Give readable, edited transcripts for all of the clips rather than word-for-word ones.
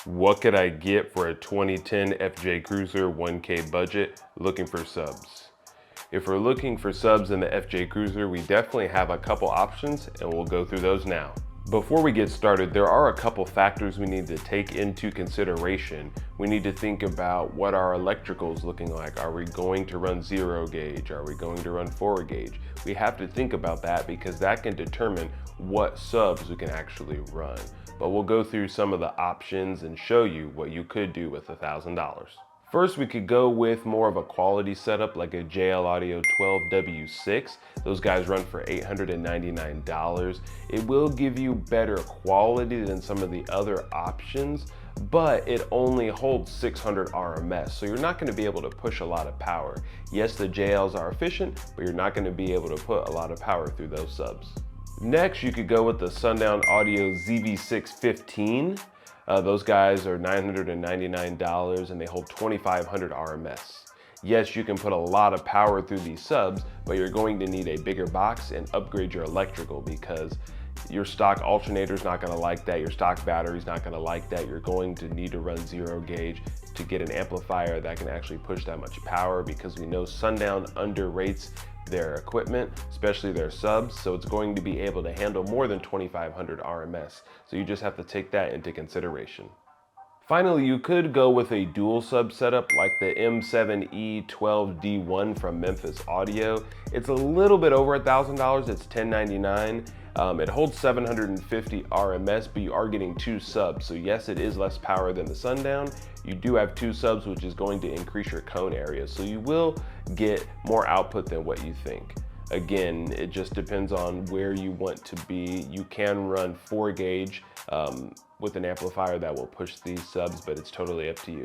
What could I get for a 2010 fjcruiser 1K budget looking for subs? If we're looking for subs in the fjcruiser, we definitely have a couple options and we'll go through those now. Before we get started, there are a couple factors we need to take into consideration. We need to think about what our electricals looking like. Are we going to run 0 gauge? Are we going to run 4 gauge? We have to think about that because that can determine what subs we can actually run. But we'll go through some of the options and show you what you could do with $1,000. First, we could go with more of a quality setup like a JL Audio 12W6. Those guys run for $899. It will give you better quality than some of the other options, but it only holds 600 RMS, so you're not going to be able to push a lot of power. Yes, the JLs are efficient, but you're not going to be able to put a lot of power through those subs. Next, you could go with the Sundownaudio ZV615. Those guys are $999 and they hold 2,500 RMS. Yes, you can put a lot of power through these subs, but you're going to need a bigger box and upgrade your electrical because your stock alternator is not going to like that, your stock battery is not going to like that. You're going to need to run 0 gauge to get an amplifier that can actually push that much power, because we know Sundown underrates their equipment, especially their subs, so it's going to be able to handle more than 2,500 RMS. So you just have to take that into consideration. Finally, you could go with a dual sub setup like the M7E12D1 from Memphis Audio. It's a little bit over $1,000, it's $1,099. It holds 750 RMS, but you are getting 2 subs. So yes, it is less power than the Sundown. You do have 2 subs, which is going to increase your cone area. So you will get more output than what you think. Again, it just depends on where you want to be. You can run 4 gauge with an amplifier that will push these subs, but it's totally up to you.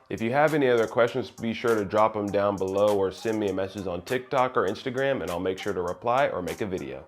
If you have any other questions, be sure to drop them down below or send me a message on TikTok or Instagram and I'll make sure to reply or make a video.